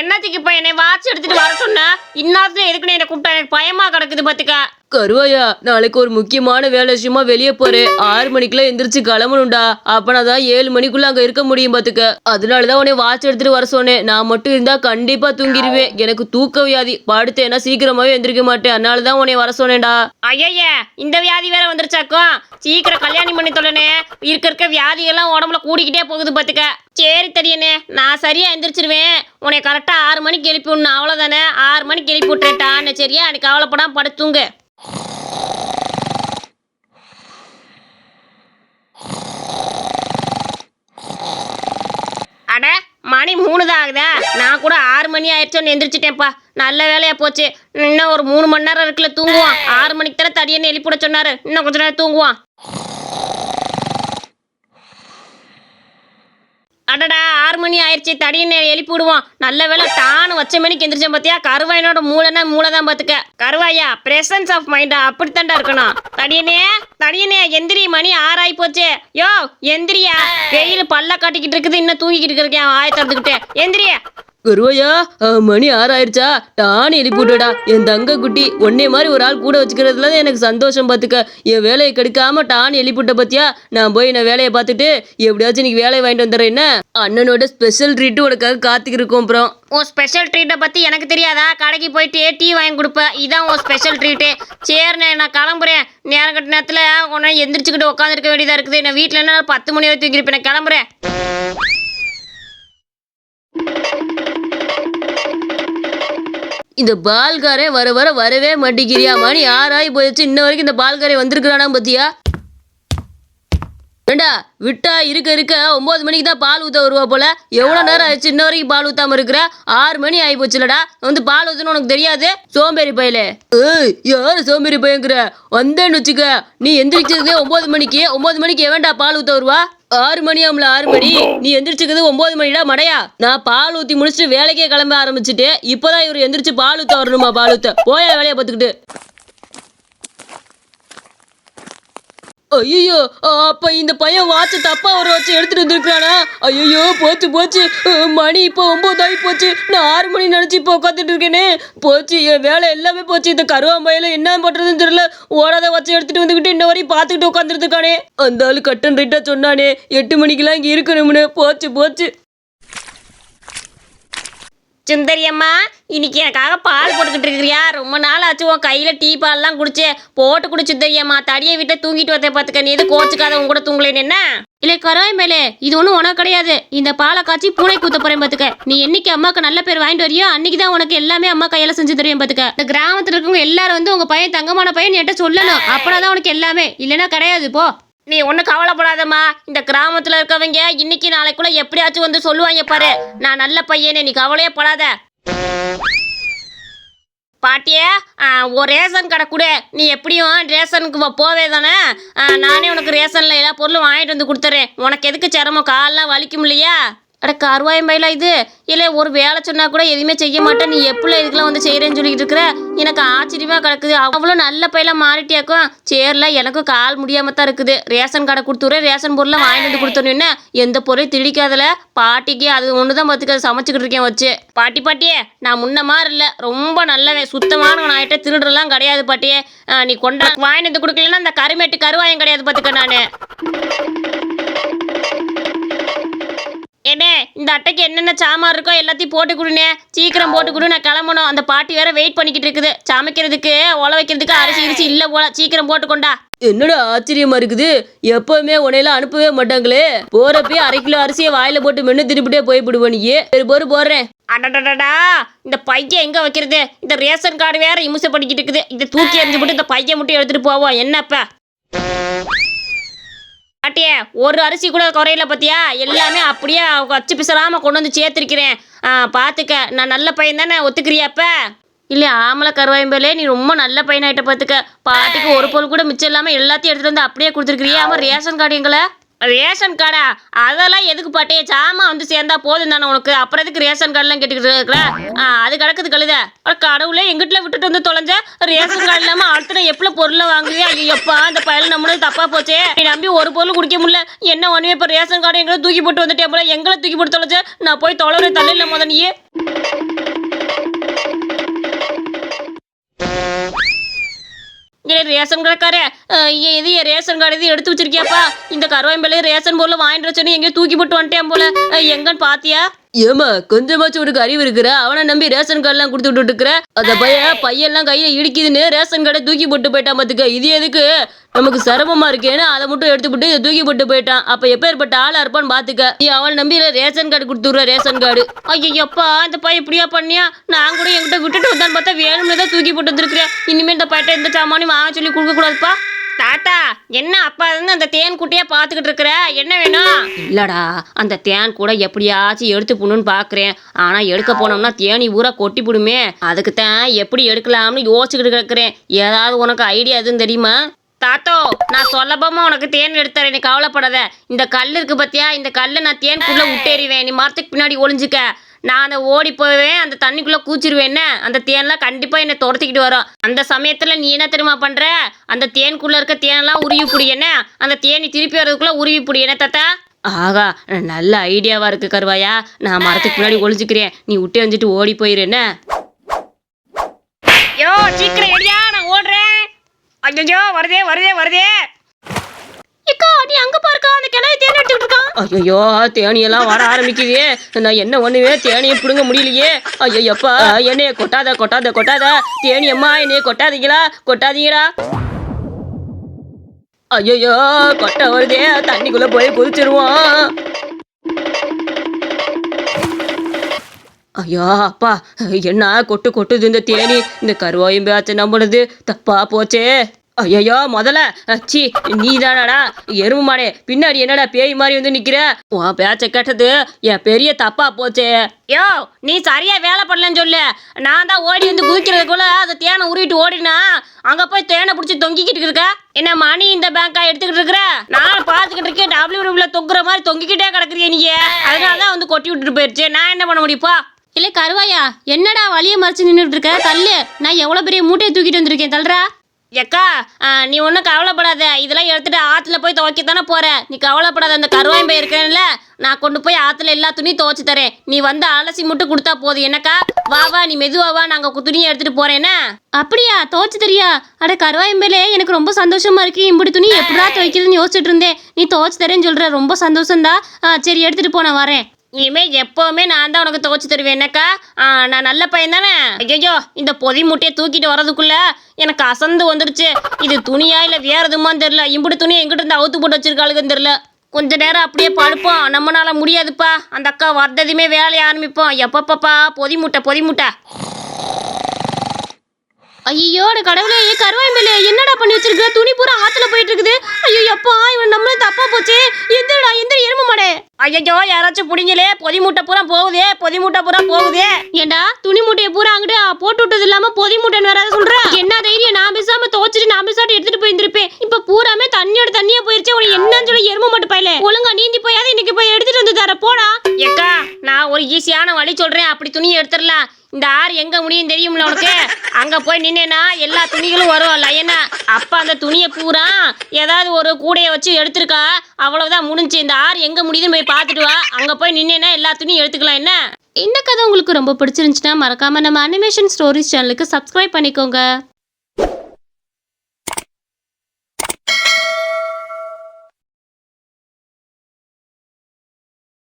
என்னத்துக்கு இப்ப என்னை வாட்ச் எடுத்துட்டு வர சொன்ன? இந்நேரத்துல எதுக்குன்னு என்ன கூப்பிட்டா? எனக்கு பயமா கிடக்குது பாத்துக்க. கருவாயா, நாளைக்கு ஒரு முக்கியமான வேலை விஷயமா வெளியே போறேன். 6 மணிக்கெல்லாம் எந்திரிச்சு கிளம்பணும்டா. அப்பனாதான் 7 மணிக்குள்ள அங்க இருக்க முடியும் பாத்துக்க. அதனாலதான் உன்னை வாட்ச் எடுத்துட்டு வர சொன்னேன். நான் மட்டும் இருந்தா கண்டிப்பா தூங்கிடுவேன். எனக்கு தூக்க வியாதி, படுத்தேன்னா சீக்கிரமாவே எந்திரிக்க மாட்டேன். அதனாலதான் உன்னை வர சொன்னேன்டா. ஐயா, இந்த வியாதி வேற வந்துருச்சாக்கும். சீக்கிரம் கல்யாணம் பண்ணி தொலைனே. இருக்க வியாதிகள்லாம் உடம்புல கூடிக்கிட்டே போகுது பாத்துக்க. சரி தடியனே, நான் சரியா எந்திரிச்சிருவேன். உன்னை கரெக்டா 6 மணிக்கு எழுப்பி விடணும், அவ்வளவுதானே? 6 மணிக்கு எழுப்பி விட்டுறேன்டா. சரியா, எனக்கு கவலைப்படாம படுத்துங்க. அட, மணி 3 தான் ஆகுதா? நான் கூட 6 மணி ஆயிடுச்சோன்னு எந்திரிச்சிட்டேன்ப்பா. நல்ல வேலையா போச்சு. இன்னும் ஒரு 3 மணி நேரம் இருக்குல்ல, தூங்குவான். 6 மணிக்கு தானே தடியன்னு எழுப்பிட சொன்னாரு. இன்னும் கொஞ்ச நேரம் தூங்குவான். அடடா, 6 மணி ஆயிடுச்சு. தடியனை எழுப்பி விடுவோம். நல்ல வேலை டான்னு வச்ச மணிக்கு எந்திரிச்சேன் பாத்தியா. கருவாயனோட மூளை தான் பாத்துக்க. கருவாயா, பிரசன்ஸ் ஆஃப் மைண்டா அப்படித்தான்டா இருக்கணும். தடியனே எந்திரி, மணி 6 ஆகி போச்சு. யோ எந்திரியா, வெயில் பல்ல காட்டிக்கிட்டு இருக்குது. இன்னும் தூங்கிக்கிட்டு இருக்கேன் ஆய திறந்துக்கிட்டு. எந்திரியா. கருவாயா, மணி 6 ஆயிடுச்சா? டான்னு எழுப்பி விட்டுடா. என் தங்க குட்டி, ஒன்னே மாதிரி ஒரு ஆள் கூட வச்சுக்கிறதுல எனக்கு சந்தோஷம் பாத்துக்க. என் வேலையை கெடுக்காம டான்னு எழுப்பிவிட்ட பாத்தியா. நான் போய் நான் வேலையை பார்த்துட்டு எப்படியாச்சும் இன்னைக்கு வேலையை வாங்கிட்டு வந்துடுறேன். என்ன அண்ணனோட ஸ்பெஷல் ட்ரீட்டு உனக்காக காத்துக்கிட்டு இருக்கோம். அப்புறம் உன் ஸ்பெஷல் ட்ரீட்டை பற்றி எனக்கு தெரியாதா? கடைக்கு போயிட்டு டீ வாங்கி கொடுப்பேன். இதான் உன் ஸ்பெஷல் ட்ரீட்டு. சரிண்ணே, நான் கிளம்புறேன். நேரம் கட்ட நேரத்தில் உன்னை எந்திரிச்சுக்கிட்டு உட்காந்துருக்க வேண்டியதாக இருக்குது. நான் வீட்டில் என்ன 10 மணி வரை தூங்கிருப்பேன். நான் கிளம்புறேன். இந்த பால்காரே வரவே மாட்டேங்கிறியா? மணி 6 ஆகி போயிடுச்சு. இன்ன வரைக்கும் இந்த பால்காரே வந்திருக்கிறானா பத்தியா? ஏண்டா, விட்டா இருக்க 9 மணிக்கு தான் பால் ஊற்ற வருவா போல. எவ்வளோ நேரம் ஆயிடுச்சு இன்ன வரைக்கும் பால் ஊற்றாம இருக்கிற? 6 மணி ஆகி போச்சுலடா. வந்து பால் ஊற்றுன்னு உனக்கு தெரியாது? சோம்பேறி பையலே. யாரு சோம்பேறி பையங்கிற? வந்தேன்னு வச்சுக்க. நீ எந்திரிச்சது 9 மணிக்கு. 9 மணிக்கு எவன்டா பால் ஊற்ற வருவா? 6 மணி ஆம்ல, 6 மணி. நீ எந்திரிச்சுக்கிறது 9 மணிடா மடையா. நான் பால் ஊற்றி முடிச்சுட்டு வேலைக்கே கிளம்ப ஆரம்பிச்சுட்டு இப்போதான் இவர் எந்திரிச்சு பால் ஊற்ற வரணுமா? பால் ஊற்ற போயா வேலையை பார்த்துக்கிட்டு. ஐயோ, அப்ப இந்த பையன் வாட்ச தப்பா ஒரு வச்சு எடுத்துட்டு வந்துருக்கானா? ஐயோ, போச்சு. மணி இப்போ 9 ஆகி போச்சு. நான் 6 மணி நினைச்சு இப்போ உட்காந்துட்டு இருக்கேனே. போச்சு, என் வேலை எல்லாமே போச்சு. இந்த கருவாம்பையில என்ன பண்றதுன்னு தெரியல. ஓடாத வச்சு எடுத்துட்டு வந்துக்கிட்டு இன்ன வரையும் பார்த்துக்கிட்டு உட்காந்துருக்கானே. அந்த ஆளு கட்டன் ரைட்டா சொன்னானே 8 மணிக்கெல்லாம் இங்க இருக்கணும்னு. போச்சு. சுந்தரியம்மா, இன்னைக்கு எனக்காக பால் போட்டுக்கிட்டு இருக்கிறியா? ரொம்ப நாள் ஆச்சு உன் கையில் டீ பால்லாம் குடிச்சே. போட்டு குடி சுந்தரியம்மா. தடியை விட்டு தூங்கிட்டு வந்தேன் பார்த்துக்க. நீ எது கோச்சுக்காத உன் கூட தூங்கலேன்னு என்ன? இல்லை கராய் மேலே, இது ஒன்றும் உனக்கு கிடையாது. இந்த பாலை காய்ச்சி பூனை கூத்த போறேன் பார்த்துக்க. நீ என்னைக்கு அம்மாவுக்கு நல்ல பேர் வாங்கிட்டு வரையோ அன்னைக்கு தான் உனக்கு எல்லாமே அம்மா கையால் செஞ்சு தருவேன் பார்த்துக்க. இந்த கிராமத்தில் இருக்கவங்க எல்லாரும் வந்து உங்கள் பையன் தங்கமான பையன் என்கிட்ட சொல்லணும். அப்படின்னா தான் உனக்கு எல்லாமே, இல்லைன்னா கிடையாது. போ. நீ ஒன்றும் கவலைப்படாதம்மா. இந்த கிராமத்தில் இருக்கவங்க இன்னைக்கு நாளைக்குள்ள எப்படியாச்சும் வந்து சொல்லுவாங்க பாரு, நான் நல்ல பையனே. நீ கவலையே படாத. பாட்டியே, ஒரு ரேஷன் கடை கூட. நீ எப்படியும் ரேஷனுக்கு போவே தானே. நானே உனக்கு ரேஷனில் எல்லா பொருளும் வாங்கிட்டு வந்து கொடுத்துறேன். உனக்கு எதுக்கு சிரமம்? காலெலாம் வலிக்கும் இல்லையா? அட கருவாயம் பயிலா இது. இல்லை ஒரு வேலை சொன்னால் கூட எதுவுமே செய்ய மாட்டேன். நீ எப்படி இதுக்கெல்லாம் வந்து செய்கிறேன்னு சொல்லிக்கிட்டு இருக்கிற? எனக்கு ஆச்சரியமாக கிடக்குது. அவ்வளோ நல்ல பயிலாக மாறிட்டியாக்கும். சேரில் எனக்கும் கால் முடியாமல் தான் இருக்குது. ரேஷன் கடை கொடுத்துறேன். ரேஷன் பொருளை வாங்கிட்டு வந்து கொடுத்துருன்னு எந்த பொருளையும் திடிக்காதில். பாட்டிக்கு அது ஒன்று தான் பார்த்துக்க சமைச்சிக்கிட்டு இருக்கேன் வச்சு. பாட்டியே, நான் முன்ன மாதிரி இல்லை. ரொம்ப நல்லவன், சுத்தமான ஆகிட்ட. திருடுறலாம் கிடையாது பாட்டியே. நீ கொண்டா வாங்கிட்டு வந்து கொடுக்கலன்னா அந்த கருமேட்டு கருவாயம் கிடையாது பார்த்துக்க. நான் ஏனே, இந்த அட்டைக்கு என்னென்ன சாமான் இருக்கோ எல்லாத்தையும் போட்டு கொடுனே. சீக்கிரம் போட்டு கொடு, நான் கிளம்பணும். அந்த பாட்டி வேற வெயிட் பண்ணிக்கிட்டு இருக்குது. சமைக்கிறதுக்கு உல வைக்கிறதுக்கு அரிசி இல்லை போல. சீக்கிரம் போட்டுக்கொண்டா. என்னடா ஆச்சரியமா இருக்குது. எப்பவுமே உன்னையெல்லாம் அனுப்பவே மாட்டாங்களே. போறப்பே 1/2 கிலோ அரிசியை வாயில போட்டு மென்னு திருப்பிட்டே போய்விடுவோம். நீ போடுறேன். அடடடா, இந்த பையன் எங்க வைக்கிறது? இந்த ரேஷன் கார்டு வேற இமுசை பண்ணிக்கிட்டு இருக்குது. இதை தூக்கி எறிஞ்சு போட்டு இந்த பையன் மட்டும் எடுத்துட்டு போவோம். என்னப்ப பாட்டியே, ஒரு அரிசி கூட குறையில பத்தியா? எல்லாமே அப்படியே வச்சு பிசலாம கொண்டு வந்து சேர்த்திருக்கிறேன். பார்த்துக்க. நான் நல்ல பையன் தானே, ஒத்துக்கிறியாப்ப? இல்லை ஆமலை கருவாயம்பேலே, நீ ரொம்ப நல்ல பையனாயிட்ட பார்த்துக்க. பாட்டிக்கு ஒரு பொருள் கூட மிச்சம் இல்லாமல் எல்லாத்தையும் எடுத்துகிட்டு வந்து அப்படியே கொடுத்துருக்கிறியா? ஆமாம், ரேஷன் கார்டு எங்களை? ரேஷன் கார்டா? அதெல்லாம் எதுக்கு பாட்டியே? சாமான் வந்து சேர்ந்தா போதும் தானே உனக்கு. அப்புறம் எதுக்கு ரேஷன் கார்டுலாம் கேட்டுக்கிட்டு இருக்கிற? அது கிடக்குது கழுத. கடவுளே, எங்கிட்ட விட்டுட்டு வந்து தொலைஞ்ச. ரேஷன் கார்டு இல்லாமல் அடுத்த எப்படி பொருளை வாங்குவியா? ஐயப்பா, அந்த பயல் நம்மளும் தப்பா போச்சே. நீ நம்பி ஒரு பொருள் குடிக்க முடியல. என்ன ஒன்றுமே இப்போ ரேஷன் கார்டு எங்களை தூக்கி போட்டு வந்துட்டே போல. எங்களை தூக்கி போட்டு தொலைஞ்ச. நான் போய் தொலைறேன். தள்ளில முத நீயே. ரேஷன் கடைக்காரே, இது என் ரேஷன் கடை இது எடுத்து வச்சிருக்கியாப்பா? இந்த கருவாயம்பேல ரேஷன் பொருள் வாங்கிட்டு வர சொன்னி எங்கேயோ தூக்கி போட்டு வந்துட்டேன் போல. எங்கன்னு பாத்தியா? ஏமா கொஞ்சமாச்சும் உனக்கு அறிவு இருக்கிற? அவனை நம்பி ரேஷன் கார்டெல்லாம் கொடுத்து விட்டு இருக்கிற. அந்த பையெல்லாம் கையில இடிக்குதுன்னு ரேஷன் கார்டை தூக்கி போட்டு போயிட்டான் பாத்துக்க. இது எதுக்கு நமக்கு சிரமமா இருக்கேன்னு அதை மட்டும் எடுத்துவிட்டு இதை தூக்கி போட்டு போயிட்டான். அப்ப எப்பேற்பட்ட ஆளா இருப்பான்னு பாத்துக்க. நீ அவளை நம்பி ரேஷன் கார்டு கொடுத்துடுற. ரேஷன் கார்டு ஐயப்பா, இந்த பையன் இப்படியா பண்ணியா? நான் கூட என்கிட்ட விட்டுட்டு வந்தான்னு பார்த்தா வேணும்னு தான் தூக்கி போட்டு வந்துருக்கிறேன். இனிமேல் இந்த பையன் எந்த சாமானையும் வாங்க சொல்லி கொடுக்க கூடாதுப்பா. தாத்தா, என்ன அப்பா இருந்து அந்த தேன் குட்டியா பாத்துக்கிட்டு இருக்கிற? என்ன வேணும்? இல்லடா, அந்த தேன் கூட எப்படியாச்சும் எடுத்து போடணும்னு பாக்குறேன். ஆனா எடுக்க போனோம்னா தேனி ஊரா கொட்டி போடுமே. அதுக்கு தான் எப்படி எடுக்கலாம்னு யோசிச்சுக்கிட்டு இருக்கிறேன். ஏதாவது உனக்கு ஐடியா எதுவும் தெரியுமா? தாத்தோ, நான் சொல்லப்போமா உனக்கு தேன் எடுத்துறேன், நீ கவலைப்படாத. இந்த கல் இருக்கு பத்தியா, இந்த கல்லை நான் தேனுக்குள்ள விட்டேறிவேன். நீ மரத்துக்கு பின்னாடி ஒளிஞ்சுக்க. நான் அதை ஓடி போவேன், அந்த தண்ணிக்குள்ள கூச்சிருவேன். அந்த தேன்லாம் கண்டிப்பா என்னை துரத்திக்கிட்டு வரும். அந்த சமயத்துல நீ என்ன தெரியுமா பண்ற? அந்த தேனுக்குள்ள இருக்க தேனெல்லாம் உருவி புடி. என்ன அந்த தேனி திருப்பி வர்றதுக்குள்ள உருவி புடி. என்ன தாத்தா? ஆகா, நல்ல ஐடியாவா இருக்கு கருவாயா. நான் மரத்துக்கு பின்னாடி ஒளிஞ்சுக்கிறேன், நீ விட்டு வந்துட்டு ஓடி போயிரு. என்ன யோ, சீக்கிரம் எடியா, நான் ஓடுறேன். ஐயோ, வருதே வருதே வருதே. ஏக்கா, நீ அங்க பாருக்கா, அந்த கிணறு தேன் எடுத்துக்கிட்டு இருக்கான். ஐயோ, தேனியெல்லாம் வர ஆரம்பிக்குதே. நான் என்ன பண்ணுவேன்? தேனியை பிடுங்க முடியலையே. ஐயப்பா, என்னைய கொட்டாத கொட்டாத கொட்டாத. தேனி அம்மா, என்னைய கொட்டாதீங்களா கொட்டாதீங்களா. ஐயோ, கொட்டை வருதே. தண்ணிக்குள்ள போய் குதிச்சிருவோம். ஐயோ அப்பா, என்ன கொட்டு கொட்டுது இந்த தேனி. இந்த கருவாயும் பேச்ச நம்பினது தப்பா போச்சே. ஐயோ, முதல்ல சி நீ தானடா எருமை மாடே. பின்னாடி என்னடா பேய் மாதிரி வந்து நிக்கிற? உன் பேச்ச கேட்டது என் பெரிய தப்பா போச்சே. யோ, நீ சரியா வேலை பண்ணலன்னு சொல்லு. நான் தான் ஓடி வந்து குதிக்கிறதுக்குள்ள அந்த தேனை உருவிட்டு ஓடினா அங்க போய் தேனை பிடிச்சி தொங்கிக்கிட்டு இருக்க. என்ன மணி இந்த பேங்கா எடுத்துக்கிட்டு இருக்கிற? நான் பாத்துக்கிட்டு இருக்கேன். டபிள்யூ தொங்குற மாதிரி தொங்கிக்கிட்டே கிடக்குறிய நீ. அதனாலதான் வந்து கொட்டி விட்டுட்டு போயிருச்சு. நான் என்ன பண்ண முடியுப்பா? இல்ல கருவாயா, என்னடா வலிய மறைச்சு நின்றுட்டு இருக்க? தள்ளு, நான் எவ்வளவு பெரிய மூட்டையை தூக்கிட்டு வந்திருக்கேன். தள்ளுறா. எக்கா, நீ ஒன்றும் கவலைப்படாத. இதெல்லாம் எடுத்துட்டு ஆற்றுல போய் துவைக்கத்தானே போற. நீ கவலைப்படாத. அந்த கருவாயம்பை இருக்கேன்ல, நான் கொண்டு போய் ஆற்றுல எல்லா துணியும் துவைச்சு தரேன். நீ வந்து அலசி மட்டும் கொடுத்தா போதும். என்னக்கா, வா வா, நீ மெதுவா வா, நாங்கள் துணியை எடுத்துட்டு போறேன்னா. அப்படியா, துவைச்சு தரியா? அட கருவாயம்பையிலே எனக்கு ரொம்ப சந்தோஷமா இருக்கு. இப்படி துணி எப்படா துவைக்கிறதுன்னு யோசிச்சுட்டு இருந்தேன். நீ துவைச்சு தரேன்னு சொல்ற, ரொம்ப சந்தோஷம்தா. சரி, எடுத்துட்டு போ, நான் வரேன். இனிமே எப்பவுமே நான் தான் உனக்கு துவைச்சு தருவேன். என்னக்கா, நான் நல்ல பையன் தானே? ஐயோ, இந்த பொதி மூட்டையை தூக்கிட்டு வர்றதுக்குள்ள எனக்கு அசந்து வந்துருச்சு. இது துணியா இல்லை வேற எதுமான்னு தெரியல. இப்படி துணியை எங்கிட்ட இருந்து அவுத்து போட்டு வச்சிருக்காளுன்னு தெரியல. கொஞ்ச நேரம் அப்படியே படுப்போம். நம்மளால முடியாதுப்பா. அந்த அக்கா வர்றதுமே வேலையை ஆரம்பிப்போம். எப்பப்பா, பொதி மூட்டை. ஐயோ கடவுளே, கருவாயம்பேலே என்னடா பண்ணி வச்சிருக்க? துணி பூரா ஆத்துல போயிட்டு இருக்குது. ஐயோ அப்பா, இவன் நம்மள தப்பா போச்சு. எந்திரடா, எந்திர எரும மாடே. ஐயோ, யாராச்சும் புடிங்களே. பொதி மூட்டை பூரா போகுதே. ஏண்டா, துணி மூட்டையை பூரா அங்கிட்டு போட்டு விட்டது இல்லாம பொதி மூட்டைன்னு வேற சொல்ற? என்ன தைரியம்? நான் பேசாம துவச்சிட்டு நான் பேசாட்டு எடுத்துட்டு போயிருந்திருப்பேன். இப்ப பூராமே தண்ணியே போயிருச்சு. உனக்கு என்னன்னு சொல்லி எரும மாட்டு பையல. ஒழுங்கா நீந்தி போயாத இன்னைக்கு போய் எடுத்துட்டு வந்து தர போடா. ஏக்கா, நான் ஒரு ஈஸியான வழி சொல்றேன். அப்படி துணியை எடுத்துடலாம். இந்த ஆறு எங்க முடியும் தெரியும்ல உனக்கு? அங்க போய் நின்னேன்னா எல்லா துணிகளும் வரும் லைனா. அப்ப அந்த துணியை பூரா ஏதாவது ஒரு கூடைய வச்சு எடுத்துருக்கா. அவ்வளவுதான் முடிஞ்சு. இந்த ஆறு எங்க முடியுதுன்னு போய் பார்த்துட்டு வா. அங்க போய் நின்னேன்னா எல்லா துணியும் எடுத்துக்கலாம். என்ன இந்த கதை உங்களுக்கு ரொம்ப பிடிச்சிருந்துச்சுன்னா மறக்காம நம்ம அனிமேஷன் ஸ்டோரிஸ் சேனலுக்கு சப்ஸ்கிரைப் பண்ணிக்கோங்க.